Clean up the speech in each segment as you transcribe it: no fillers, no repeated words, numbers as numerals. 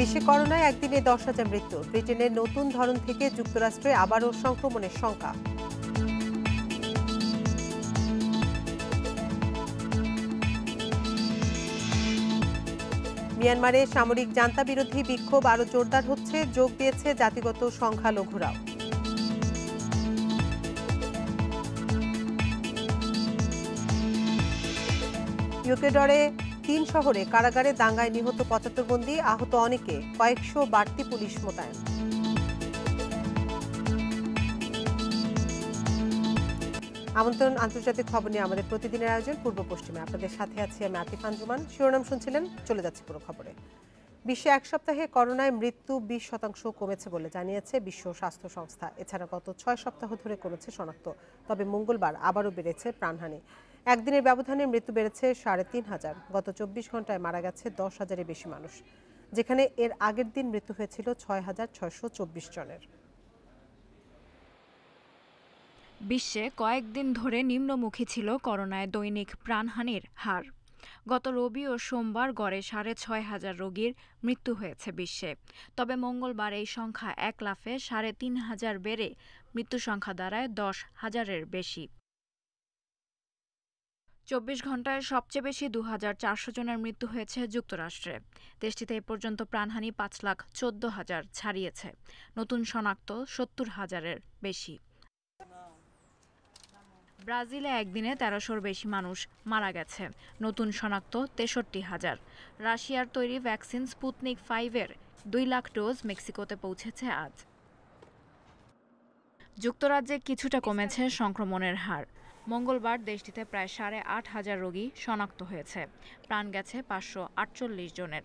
বিশ্বে করোনায় একদিনে 10,000 মৃত্যু। ব্রিটেনের নতুন ধরন থেকে যুক্তরাষ্ট্রে আবারও সংক্রমণের শঙ্কা। মিয়ানমারে সামরিক জান্তা বিরোধী বিক্ষোভ আরও জোরদার হচ্ছে, যোগ দিয়েছে জাতিগত সংখ্যালঘুরাও। ইকুয়েডরে 3 শহরে কারাগারে দাঙ্গায় নিহত 75 বন্দী, আহত অনেকে, কয়েকশো বাড়তি পুলিশ মোতায়েন। আমন্ত্রণ আন্তর্জাতিক খবর নিয়ে আমাদের প্রতিদিনের আয়োজন পূর্ব পশ্চিমে। আপনাদের সাথে আছি আমি আতিফ আঞ্জুমান। শিরোনাম শুনছিলেন, চলে যাচ্ছে পুরো খবরে। বিশ্বে এক সপ্তাহে করোনায় মৃত্যু 20% কমেছে বলে জানিয়েছে বিশ্ব স্বাস্থ্য সংস্থা। এছাড়া গত 6 সপ্তাহ ধরে কমেছে শনাক্ত। তবে মঙ্গলবার আবারও বেড়েছে প্রাণহানি। একদিনের ব্যবধানে মৃত্যু বেড়েছে 3,500। গত 24 ঘন্টায় মারা গেছে 10,000-এর বেশি মানুষ, যেখানে এর আগের দিন মৃত্যু হয়েছিল 6,624 জনের। বিশ্বে কয়েকদিন ধরে নিম্নমুখী ছিল করোনায় দৈনিক প্রাণহানির হার। গত রবি ও সোমবার গড়ে 6,500 রোগীর মৃত্যু হয়েছে বিশ্বে। তবে মঙ্গলবার এই সংখ্যা 1 লাফে 3,500 বেড়ে মৃত্যু সংখ্যা দাঁড়ায় 10,000-এর বেশি। 24 ঘন্টায় সবচেয়ে বেশি 2,400 জনের মৃত্যু হয়েছে যুক্তরাষ্ট্রে। দেশটিতে এ পর্যন্ত প্রাণহানি 5,14,000 ছাড়িয়েছে। নতুন শনাক্ত 70,000-এর বেশি। ব্রাজিলে একদিনে 1300-র বেশি মানুষ মারা গেছে। নতুন শনাক্ত 63,000। রাশিয়ার তৈরি ভ্যাকসিন স্পুতনিক 5-এর 2 লাখ ডোজ মেক্সিকোতে পৌঁছেছে আজ। যুক্তরাজ্যে কিছুটা কমেছে সংক্রমণের হার। মঙ্গলবার দেশটিতে প্রায় 8,500 রোগী শনাক্ত হয়েছে। প্রাণ গেছে 548 জনের।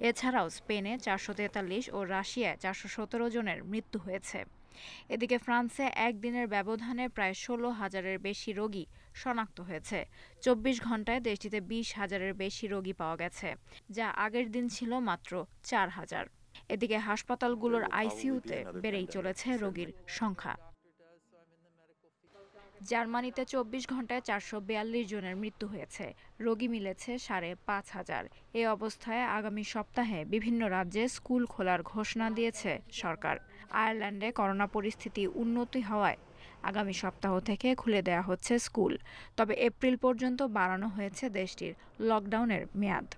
এছাড়াও স্পেনে 443 ও রাশিয়ায় 417 জনের মৃত্যু হয়েছে। এদিকে ফ্রান্সে একদিনের ব্যবধানে প্রায় 16,000-এর বেশি রোগী শনাক্ত হয়েছে। 24 ঘন্টায় দেশটিতে 20,000-এর বেশি রোগী পাওয়া গেছে, যা আগের দিন ছিল মাত্র 4,000। এদিকে হাসপাতালগুলোর আইসিইউতে বেড়েই চলেছে রোগীর সংখ্যা। জার্মানিতে 24 ঘন্টায় 442 জনের মৃত্যু হয়েছে। রোগী মিলেছে 5,500। এই অবস্থায় আগামী সপ্তাহে বিভিন্ন রাজ্যে স্কুল খোলার ঘোষণা দিয়েছে সরকার। আয়ারল্যান্ডে করোনা পরিস্থিতি উন্নতি হওয়ায় আগামী সপ্তাহ থেকে খুলে দেওয়া হচ্ছে স্কুল। তবে এপ্রিল পর্যন্ত বাড়ানো হয়েছে দেশটির লকডাউনের মেয়াদ।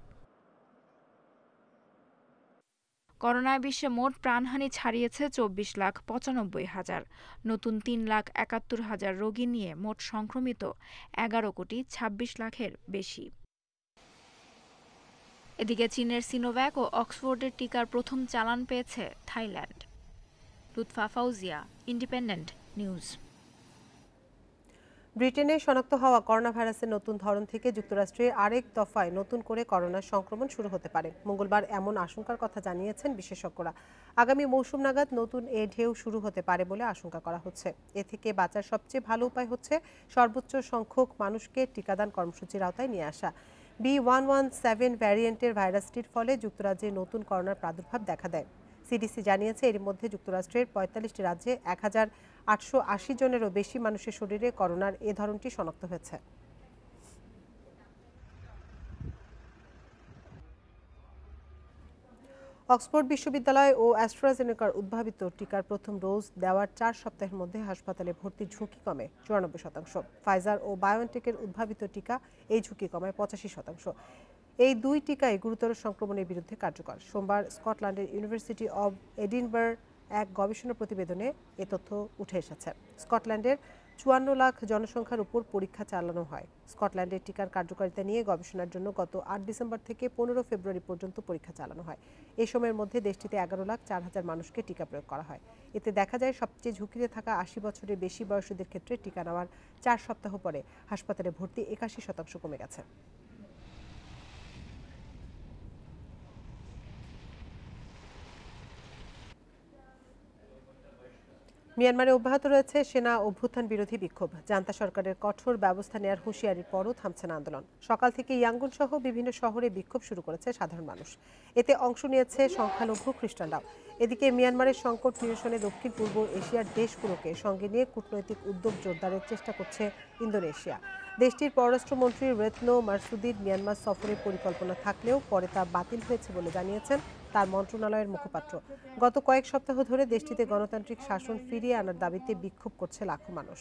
করোনায় বিশ্বে মোট প্রাণহানি ছাড়িয়েছে 24,95,000। নতুন 3,71,000 রোগী নিয়ে মোট সংক্রমিত 11,26,00,000-এর বেশি। এদিকে চীনের সিনোভ্যাক ও অক্সফোর্ডের টিকার প্রথম চালান পেয়েছে Thailand. Lutfa Fauzia, independent news. ব্রিটেনে শনাক্ত হওয়া করোনা ভাইরাসের নতুন ধরন থেকে যুক্তরাষ্ট্রে আরেক দফায় নতুন করে করোনার সংক্রমণ শুরু হতে পারে। মঙ্গলবার এমন আশঙ্কার কথা জানিয়েছেন বিশেষজ্ঞরা। আগামী মৌসুম নাগাদ নতুন এ ঢেউ শুরু হতে পারে বলে আশঙ্কা করা হচ্ছে। এ থেকে বাঁচার সবচেয়ে ভালো উপায় হচ্ছে সর্বোচ্চ সংখ্যক মানুষকে টিকাদান কর্মসূচির আওতায় নিয়ে আসা। B.1.1.7 ভ্যারিয়েন্টের ভাইরাসটির ফলে যুক্তরাজ্যে নতুন করোনার প্রাদুর্ভাব দেখা দেয়। সিডিসি জানিয়েছে এর মধ্যে যুক্তরাষ্ট্রের 45টি রাজ্যে 1,880 জনেরও বেশি মানুষের শরীরে করোনার এ ধরনটি শনাক্ত হয়েছে। অক্সফোর্ড বিশ্ববিদ্যালয় ও অ্যাস্ট্রাজেনেকার উদ্ভাবিত টিকার প্রথম ডোজ দেওয়ার 4 সপ্তাহের মধ্যে হাসপাতালে ভর্তির ঝুঁকি কমে 94%। ফাইজার ও বায়োএনটেকের উদ্ভাবিত টিকা এই ঝুঁকি কমায় 85%। এই দুই টিকাই গুরুতর সংক্রমণের বিরুদ্ধে কার্যকর। সোমবার স্কটল্যান্ডের ইউনিভার্সিটি অব এডিনবার্গ এক গবেষণা প্রতিবেদনে এ তথ্য উঠে এসেছে। স্কটল্যান্ডের 54 লাখ জনসংখ্যার উপর পরীক্ষা চালানো হয়। স্কটল্যান্ডের টিকার কার্যকারিতা নিয়ে গবেষণার জন্য গত 8 ডিসেম্বর থেকে 15 ফেব্রুয়ারি পর্যন্ত পরীক্ষা চালানো হয়। এই সময়ের মধ্যে দেশটিতে 11,04,000 মানুষকে টিকা প্রয়োগ করা হয়। এতে দেখা যায় সবচেয়ে ঝুঁকিতে থাকা 80 বছরের বেশি বয়সীদের ক্ষেত্রে টিকা নেওয়ার 4 সপ্তাহ পরে হাসপাতালে ভর্তি 81% কমে গেছে। মিয়ানমারে অব্যাহত রয়েছে সেনা অভ্যুত্থান বিরোধী বিক্ষোভ। জান্তা সরকারের কঠোর ব্যবস্থা নেওয়ার হুঁশিয়ারির পরও থামছে না আন্দোলন। সকাল থেকে ইয়াঙ্গুন সহ বিভিন্ন শহরে বিক্ষোভ শুরু করেছে সাধারণ মানুষ। এতে অংশ নিয়েছে সংখ্যালঘু খ্রিস্টানরাও। এদিকে মিয়ানমারের সংকট নিরসনে দক্ষিণ পূর্ব এশিয়ার দেশগুলোকে সঙ্গে নিয়ে কূটনৈতিক উদ্যোগ জোরদারের চেষ্টা করছে ইন্দোনেশিয়া। দেশটির পররাষ্ট্রমন্ত্রী রেতনো মারসুদির মিয়ানমার সফরের পরিকল্পনা থাকলেও পরে তা বাতিল হয়েছে বলে জানিয়েছেন তার মন্ত্রণালয়ের মুখপাত্র। গত কয়েক সপ্তাহ ধরে দেশটিতে গণতান্ত্রিক শাসন ফিরিয়ে আনার দাবিতে বিক্ষোভ করছে লাখো মানুষ।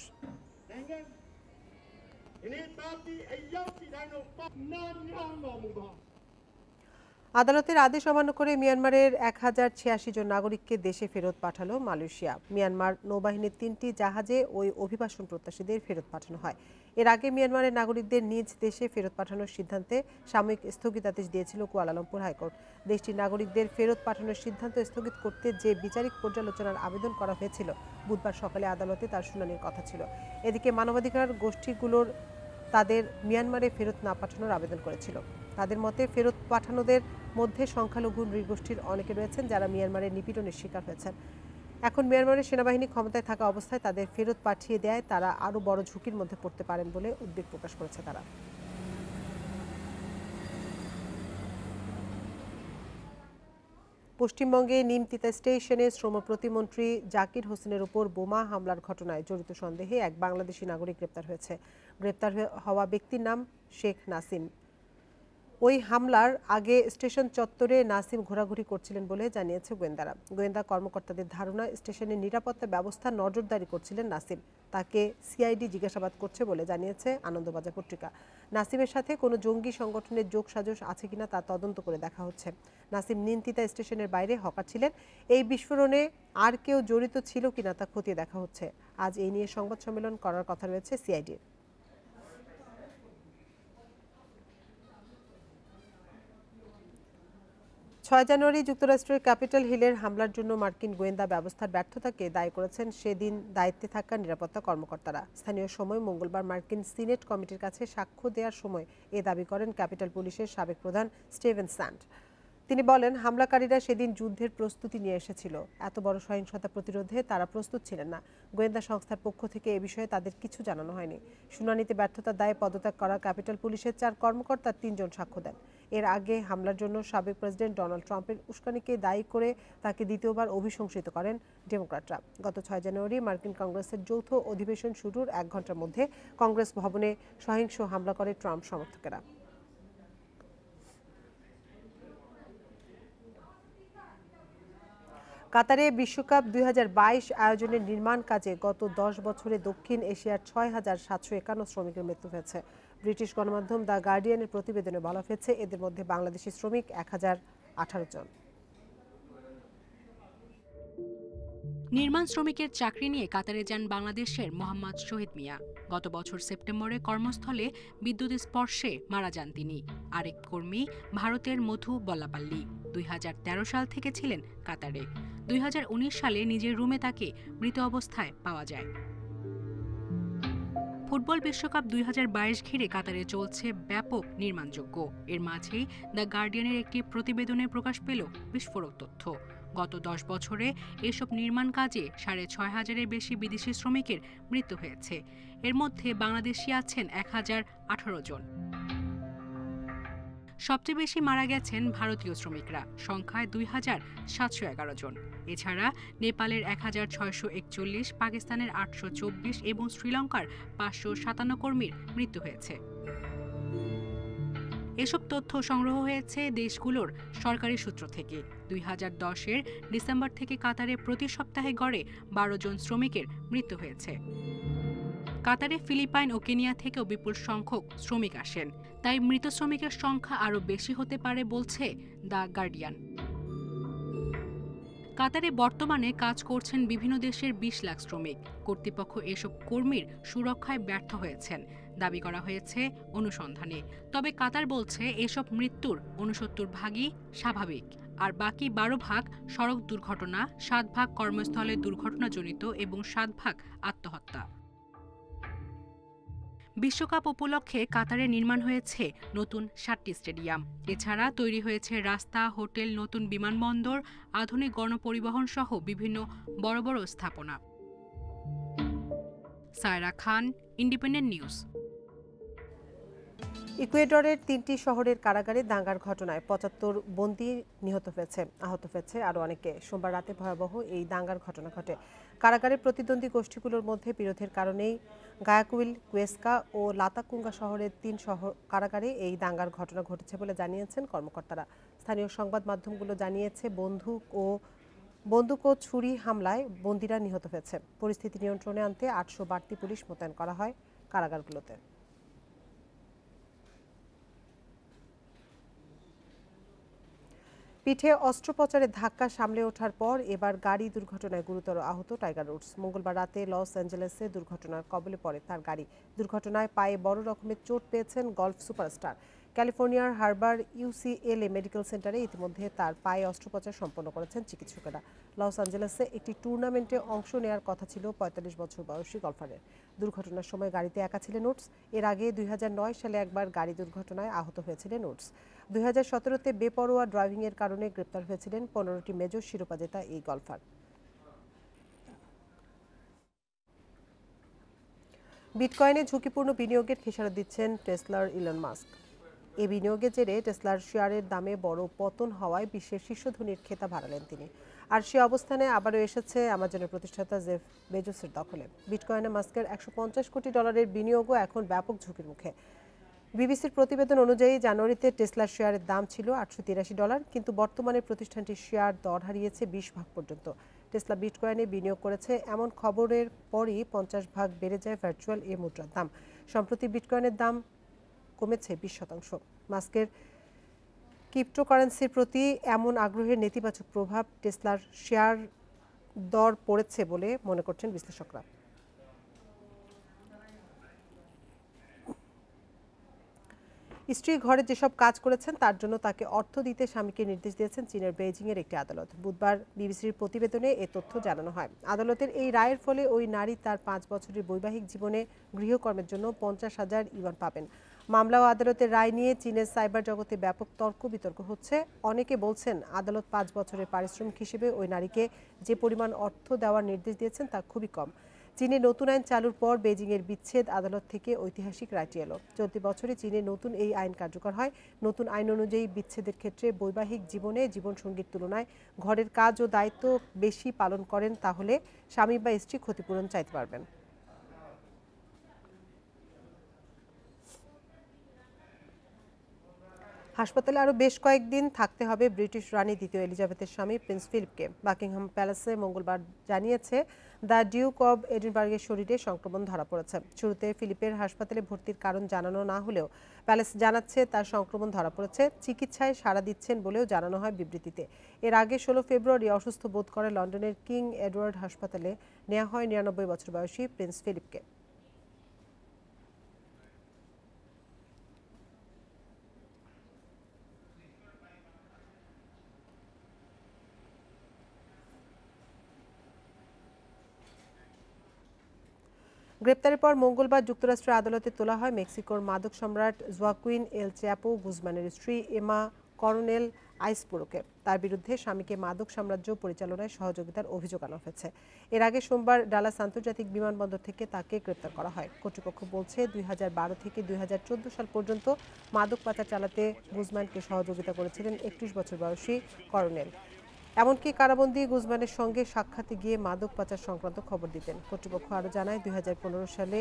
আদালতের আদেশ অমান্য করে মিয়ানমারের 1086 জন নাগরিককে দেশে ফেরত পাঠালো মালয়েশিয়া। মিয়ানমার নৌবাহিনীর 3টি জাহাজে ওই অভিবাসন প্রত্যাশীদের ফেরত পাঠানো হয়। এর আগে মিয়ানমারের নাগরিকদের নিজ দেশে ফেরত পাঠানোর সিদ্ধান্তে সাময়িক স্থগিতাদেশ দিয়েছিল কুয়ালালামপুর হাইকোর্ট। দেশটির নাগরিকদের ফেরত পাঠানোর সিদ্ধান্ত স্থগিত করতে যে বিচারিক পর্যালোচনার আবেদন করা হয়েছিল বুধবার সকালে আদালতে তার শুনানির কথা ছিল। এদিকে মানবাধিকার গোষ্ঠীগুলোর তাদের মিয়ানমারে ফেরত না পাঠানোর আবেদন করেছিল। তাদের মতে ফেরত পাঠানোদের মধ্যে সংখ্যালঘু নৃগোষ্ঠীর অনেকে রয়েছেন যারা মিয়ানমারের নিপীড়নের শিকার হয়েছেন। এখন মিয়ানমারের সেনাবাহিনী ক্ষমতায় থাকা অবস্থায় তাদের ফেরত পাঠিয়ে দেয় তারা আরও বড় ঝুঁকির মধ্যে পড়তে পারেন বলে উদ্বেগ প্রকাশ করেছে তারা। পশ্চিমবঙ্গে নিমতিতা স্টেশনে শ্রম প্রতিমন্ত্রী জাকির হোসেনের উপর বোমা হামলার ঘটনায় জড়িত সন্দেহে এক বাংলাদেশি নাগরিক গ্রেপ্তার হয়েছে। গ্রেপ্তার হওয়া ব্যক্তির নাম শেখ নাসিম। ওই হামলার আগে স্টেশন চত্বরে নাসিম ঘোরাঘুরি করছিলেন বলে জানিয়েছে গোয়েন্দারা। গোয়েন্দা কর্মকর্তাদের ধারণা স্টেশনের নিরাপত্তা ব্যবস্থা নজরদারি করছিলেন নাসিম। তাকে সিআইডি জিজ্ঞাসাবাদ করছে বলে জানিয়েছে আনন্দবাজার পত্রিকা। নাসিমের সাথে কোনো জঙ্গি সংগঠনের যোগসাজশ আছে কিনা তা তদন্ত করে দেখা হচ্ছে। নাসিম নিমতিতা স্টেশনের বাইরে হকার ছিলেন। এই বিস্ফোরণে আর কেউ জড়িত ছিল কিনা তা খতিয়ে দেখা হচ্ছে। আজ এই নিয়ে সংবাদ সম্মেলন করার কথা রয়েছে সিআইডির। 6 জানুয়ারি যুক্তরাষ্ট্রের ক্যাপিটাল হিলের হামলার জন্য মার্কিন গোয়েন্দা ব্যবস্থার ব্যর্থতাকে দায়ী করেছেন সেদিন দায়িত্বে থাকা নিরাপত্তা কর্মকর্তারা। স্থানীয় সময় মঙ্গলবার মার্কিন সিনেট কমিটির কাছে সাক্ষ্য দেওয়ার সময় এ দাবি করেন ক্যাপিটাল পুলিশের সাবেক প্রধান স্টিভেন স্যান্ড। তিনি বলেন, হামলাকারীরা সেদিন যুদ্ধের প্রস্তুতি নিয়ে এসেছিল। এত বড় সহিংসতা প্রতিরোধে তারা প্রস্তুত ছিলেন না। গোয়েন্দা সংস্থার পক্ষ থেকে এ বিষয়ে তাদের কিছু জানানো হয়নি। শুনানিতে ব্যর্থতার দায়ে পদত্যাগ করা ক্যাপিটাল পুলিশের 4 কর্মকর্তা 3 জন সাক্ষ্য দেন। এর আগে হামলার জন্য সাবেক প্রেসিডেন্ট ডোনাল্ড ট্রাম্পের উস্কানিকে দায়ী করে তাকে দ্বিতীয়বার অভিশংসিত করেন ডেমোক্র্যাটরা। গত 6 জানুয়ারি মার্কিন কংগ্রেসের যৌথ অধিবেশন শুরুর 1 ঘন্টার মধ্যে কংগ্রেস ভবনে সহিংস হামলা করে ট্রাম্প সমর্থকেরা। কাতারে বিশ্বকাপ 2022 আয়োজনের নির্মাণ কাজে গত 10 বছরে দক্ষিণ এশিয়ার 6,751 শ্রমিকের মৃত্যু হয়েছে। ব্রিটিশ গণমাধ্যম দ্য গার্ডিয়ানের প্রতিবেদনে বলা হয়েছে এদের মধ্যে বাংলাদেশি শ্রমিক 1018 জন। নির্মাণ শ্রমিকের চাকরি নিয়ে কাতারে যান বাংলাদেশের মোহাম্মদ শহীদ মিয়া। গত বছর সেপ্টেম্বরে কর্মস্থলে বিদ্যুৎ স্পর্শে মারা যান তিনি। আরেক কর্মী ভারতের মধু বল্লাপাল্লি 2013 সাল থেকে ছিলেন কাতারে। 2019 সালে নিজের রুমে তাকে মৃত অবস্থায় পাওয়া যায়। ফুটবল বিশ্বকাপ 2022 ঘিরে কাতারে চলছে ব্যাপক নির্মাণযজ্ঞ। এর মাঝেই দ্য গার্ডিয়ানের একটি প্রতিবেদনে প্রকাশ পেল বিস্ফোরক তথ্য। গত 10 বছরে এসব নির্মাণ কাজে 6,500-এর বেশি বিদেশি শ্রমিকের মৃত্যু হয়েছে। এর মধ্যে বাংলাদেশি আছেন 1018 জন। সবচেয়ে বেশি মারা গেছেন ভারতীয় শ্রমিকরা, সংখ্যায় 2,711 জন। এছাড়া নেপালের 1,641, পাকিস্তানের 824 এবং শ্রীলঙ্কার 557 কর্মীর মৃত্যু হয়েছে। এসব তথ্য সংগ্রহ হয়েছে দেশগুলোর সরকারি সূত্র থেকে। 2010-এর ডিসেম্বর থেকে কাতারে প্রতি সপ্তাহে গড়ে 12 জন শ্রমিকের মৃত্যু হয়েছে। কাতারে ফিলিপাইন ও কেনিয়া থেকেও বিপুল সংখ্যক শ্রমিক আসেন, তাই মৃত শ্রমিকের সংখ্যা আরও বেশি হতে পারে বলছে দ্য গার্ডিয়ান। কাতারে বর্তমানে কাজ করছেন বিভিন্ন দেশের 20 লাখ শ্রমিক। কর্তৃপক্ষ এসব কর্মীর সুরক্ষায় ব্যর্থ হয়েছেন দাবি করা হয়েছে অনুসন্ধানে। তবে কাতার বলছে এসব মৃত্যুর 69 ভাগই স্বাভাবিক, আর বাকি 12 ভাগ সড়ক দুর্ঘটনা, 7 ভাগ কর্মস্থলে দুর্ঘটনাজনিত এবং 7 ভাগ আত্মহত্যা। বিশ্বকাপ উপলক্ষে কাতারে নির্মাণ হয়েছে নতুন 7টি স্টেডিয়াম। এছাড়া তৈরি হয়েছে রাস্তা, হোটেল, নতুন বিমানবন্দর, আধুনিক গণপরিবহন সহ বিভিন্ন বড় বড় স্থাপনা। সায়রা খান, ইন্ডিপেন্ডেন্ট নিউজ। ইকুয়েডরের 3টি শহরের কারাগারে দাঙ্গার ঘটনায় 75 বন্দী নিহত হয়েছে, আহত হয়েছে আরও অনেকে। সোমবার রাতে ভয়াবহ এই দাঙ্গার ঘটনা ঘটে। কারাগারের প্রতিদ্বন্দ্বী গোষ্ঠীগুলোর মধ্যে বিরোধের কারণেই গায়াকুইল, কুয়েস্কা ও লাতাকুঙ্গা শহরের 3 কারাগারে এই দাঙ্গার ঘটনা ঘটেছে বলে জানিয়েছেন কর্মকর্তারা। স্থানীয় সংবাদ মাধ্যমগুলো জানিয়েছে বন্দুক ও ছুরি হামলায় বন্দীরা নিহত হয়েছে। পরিস্থিতি নিয়ন্ত্রণে আনতে 800 বাড়তি পুলিশ মোতায়েন করা হয় কারাগারগুলোতে। পিঠে অস্ত্রোপচারে ধাক্কা সামলে ওঠার পর এবার গাড়ি দুর্ঘটনায় গুরুতর আহত টাইগার উডস। মঙ্গলবার রাতে লস অ্যাঞ্জেলেসে দুর্ঘটনার কবলে পড়ে তার গাড়ি। দুর্ঘটনায় পায়ে বড় রকমের চোট পেয়েছেন গলফ সুপারস্টার। ক্যালিফোর্নিয়ার হারবার UCLA মেডিকেল সেন্টারে ইতিমধ্যে তার পায়ে অস্ত্রোপচার সম্পন্ন করেছেন চিকিৎসকেরা। লস অ্যাঞ্জেলেসে একটি টুর্নামেন্টে অংশ নেওয়ার কথা ছিল 45 বছর বয়সী গলফারের। দুর্ঘটনার সময় গাড়িতে একা ছিলেন উডস। এর আগে 2009 সালে একবার গাড়ি দুর্ঘটনায় আহত হয়েছিলেন উডস। 2017-তে বেপরোয়া ড্রাইভিংয়ের কারণে গ্রেপ্তার হয়েছিলেন 15টি মেজর শিরোপা জেতা এই গলফার। বিটকয়েনে ঝুঁকিপূর্ণ বিনিয়োগের খেসারত দিচ্ছেন টেসলার ইলন মাস্ক। এই বিনিয়োগের জেরে টেসলার শেয়ারের দামে বড় পতন হওয়ায় বিশ্বের শীর্ষ ধনীর খেতাব হারালেন তিনি। আর সে অবস্থানে আবারও এসেছে আমাজনের প্রতিষ্ঠাতা জেফ বেজোসের দখলে। বিটকয়েনে মাস্কের $150 কোটি বিনিয়োগও এখন ব্যাপক ঝুঁকির মুখে। বিবিসির প্রতিবেদন অনুযায়ী জানুয়ারিতে টেসলার শেয়ারের দাম ছিল $883, কিন্তু বর্তমানে প্রতিষ্ঠানটির শেয়ার দর হারিয়েছে 20 ভাগ পর্যন্ত। টেসলা বিটকয়েনে বিনিয়োগ করেছে এমন খবরের পরই 50 ভাগ বেড়ে যায় ভার্চুয়াল এই মুদ্রার দাম। সম্প্রতি বিটকয়েনের দাম কমেছে 20%। মাস্কের ক্রিপ্টোকারেন্সির প্রতি এমন আগ্রহের নেতিবাচক প্রভাব টেসলার শেয়ার দর পড়েছে বলে মনে করছেন বিশ্লেষকরা। স্ত্রী ঘরে যেসব কাজ করেছেন তার জন্য তাকে অর্থ দিতে স্বামীকে নির্দেশ দিয়েছেন চীনের বেইজিংয়ের একটি আদালত। বুধবার বিবিসির প্রতিবেদনে এ তথ্য জানানো হয়। আদালতের এই রায়ের ফলে ওই নারী তার 5 বছরের বৈবাহিক জীবনে গৃহকর্মের জন্য 50,000 ইউয়ান পাবেন। মামলা ও আদালতের রায় নিয়ে চীনের সাইবার জগতে ব্যাপক তর্ক বিতর্ক হচ্ছে। অনেকে বলছেন আদালত 5 বছরের পারিশ্রমিক হিসেবে ওই নারীকে যে পরিমাণ অর্থ দেওয়ার নির্দেশ দিয়েছেন তা খুবই কম। চীনে নতুন আইন চালুর পর বেজিংয়ের বিচ্ছেদ আদালত থেকে ঐতিহাসিক রায়টি এলো। চলতি বছরে চীনে নতুন এই আইন কার্যকর হয়। নতুন আইন অনুযায়ী বিচ্ছেদের ক্ষেত্রে বৈবাহিক জীবনে জীবনসঙ্গীর তুলনায় ঘরের কাজ ও দায়িত্ব বেশি পালন করেন তাহলে স্বামী বা স্ত্রী ক্ষতিপূরণ চাইতে পারবেন। হাসপাতালে আরও বেশ কয়েকদিন থাকতে হবে ব্রিটিশ রানী দ্বিতীয় এলিজাবেথের স্বামী প্রিন্স ফিলিপকে। বাকিংহাম প্যালেসে মঙ্গলবার জানিয়েছে দ্য ডিউক অব এডিনবার্গের শরীরে সংক্রমণ ধরা পড়েছে। শুরুতে ফিলিপের হাসপাতালে ভর্তির কারণ জানানো না হলেও প্যালেস জানাচ্ছে তার সংক্রমণ ধরা পড়েছে। চিকিৎসায় সাড়া দিচ্ছেন বলেও জানানো হয় বিবৃতিতে। এর আগে 16 ফেব্রুয়ারি অসুস্থ বোধ করে লন্ডনের কিং এডওয়ার্ড হাসপাতালে নেওয়া হয় 99 বছর বয়সী প্রিন্স ফিলিপকে। গ্রেপ্তারের পর মঙ্গলবার যুক্তরাষ্ট্রের আদালতে তোলা হয় মেক্সিকোর মাদক সম্রাট জোয়াকুইন এল চ্যাপো গুজম্যানের স্ত্রী এমা করনেল আইসপুরোকে। তার বিরুদ্ধে স্বামীকে মাদক সাম্রাজ্য পরিচালনায় সহযোগিতার অভিযোগ আনা হয়েছে। এর আগে সোমবার ডালাস আন্তর্জাতিক বিমানবন্দর থেকে তাকে গ্রেপ্তার করা হয়। কর্তৃপক্ষ বলছে 2012 থেকে 2014 সাল পর্যন্ত মাদক পাচার চালাতে গুজম্যানকে সহযোগিতা করেছিলেন 31 বছর বয়সী করনেল। এমনকি কারাবন্দী গুজম্যানের সঙ্গে সাক্ষাতে গিয়ে মাদক পাচার সংক্রান্ত খবর দিতেন। কর্তৃপক্ষ আরও জানায় 2015 সালে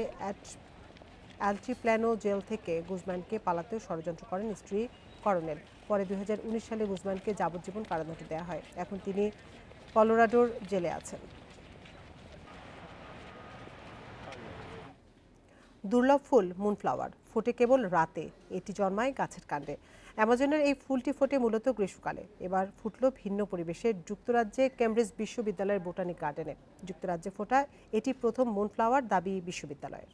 অ্যালটিপ্ল্যানো জেল থেকে গুজম্যানকে পালাতেও ষড়যন্ত্র করেন স্ত্রী করনেল। পরে 2019 সালে গুজম্যানকে যাবজ্জীবন কারাদণ্ড দেওয়া হয়। এখন তিনি কলোরাডোর জেলে আছেন। দুর্লভ ফুল মুনফ্লাওয়ার ফোটে কেবল রাতে। এটি জন্মায় গাছের কাণ্ডে। অ্যামাজনের এই ফুলটি ফোটে মূলত গ্রীষ্মকালে। এবার ফুটল ভিন্ন পরিবেশে যুক্তরাজ্যে কেমব্রিজ বিশ্ববিদ্যালয়ের বোটানিক গার্ডেনে। যুক্তরাজ্যে ফোটা এটি প্রথম মুনফ্লাওয়ার দাবি বিশ্ববিদ্যালয়ের।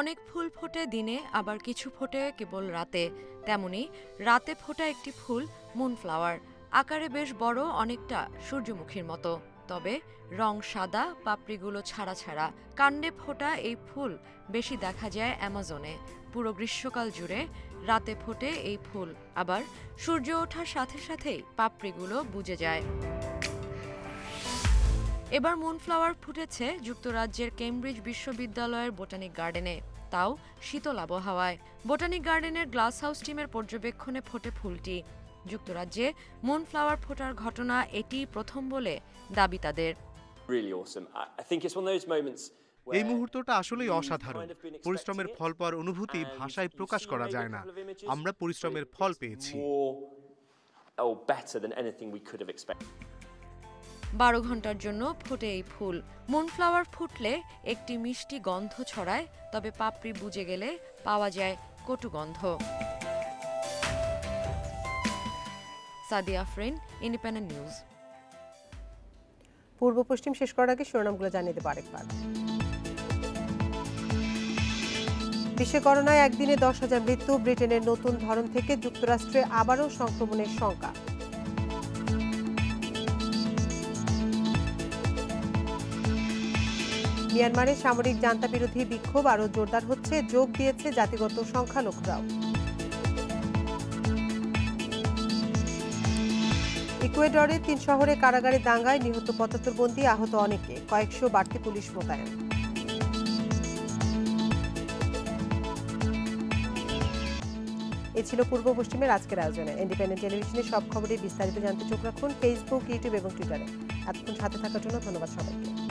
অনেক ফুল ফোটে দিনে, আবার কিছু ফোটে কেবল রাতে। তেমনি রাতে ফোটা একটি ফুল মুনফ্লাওয়ার। আকারে বেশ বড়, অনেকটা সূর্যমুখীর মতো, তবে রং সাদা, পাপড়িগুলো ছাড়া ছাড়া। কাণ্ডে ফোটা এই ফুল বেশি দেখা যায় অ্যামাজনে। পুরো গ্রীষ্মকাল জুড়ে রাতে ফোটে এই ফুল, আবার সূর্য ওঠার সাথে সাথেই পাপড়িগুলো বুজে যায়। এবার মুনফ্লাওয়ার ফুটেছে যুক্তরাজ্যের কেমব্রিজ বিশ্ববিদ্যালয়ের বোটানিক গার্ডেনে, তাও শীতল আবহাওয়ায়। বোটানিক গার্ডেনের গ্লাস হাউস টিমের পর্যবেক্ষণে ফোটে ফুলটি। যুক্তরাজ্যে মুনফ্লাওয়ার ফোটার ঘটনা এটি প্রথম বলে দাবি তাদের। Really awesome. I think it's one of those moments এই মুহূর্তটা আসলেই অসাধারণ। পরিশ্রমের ফল পাওয়ার অনুভূতি ভাষায় প্রকাশ করা যায় না। আমরা পরিশ্রমের ফল পেয়েছি। 12 ঘন্টার জন্য ফোটে এই ফুল। মুনফ্লাওয়ার ফুটলে একটি মিষ্টি গন্ধ ছড়ায়, তবে পাপড়ি বুজে গেলে পাওয়া যায় কটু গন্ধ। Sadia Afrin, independent news. পূর্ব পশ্চিম শেষ করার আগে শিরোনামগুলো জানিয়ে দেব আরেকবার। বিশ্বে করোনায় একদিনে 10,000 মৃত্যু। ব্রিটেনের নতুন ধরন থেকে যুক্তরাষ্ট্রে আবারও সংক্রমণের শঙ্কা। মিয়ানমারে সামরিক জান্তা বিরোধী বিক্ষোভ আরও জোরদার হচ্ছে, যোগ দিয়েছে জাতিগত সংখ্যালঘুরাও। ইকুয়েডরে 3 শহরে কারাগারে দাঙ্গায় নিহত 75 বন্দী, আহত অনেকে, কয়েকশো বাড়তি পুলিশ মোতায়েন। এ ছিল পূর্ব পশ্চিমের আজকের আয়োজনে। ইন্ডিপেন্ডেন্ট টেলিভিশনের সব খবরের বিস্তারিত জানতে চোখ রাখুন ফেসবুক, ইউটিউব এবং টুইটারে। এতক্ষণ সাথে থাকার জন্য ধন্যবাদ সবাইকে।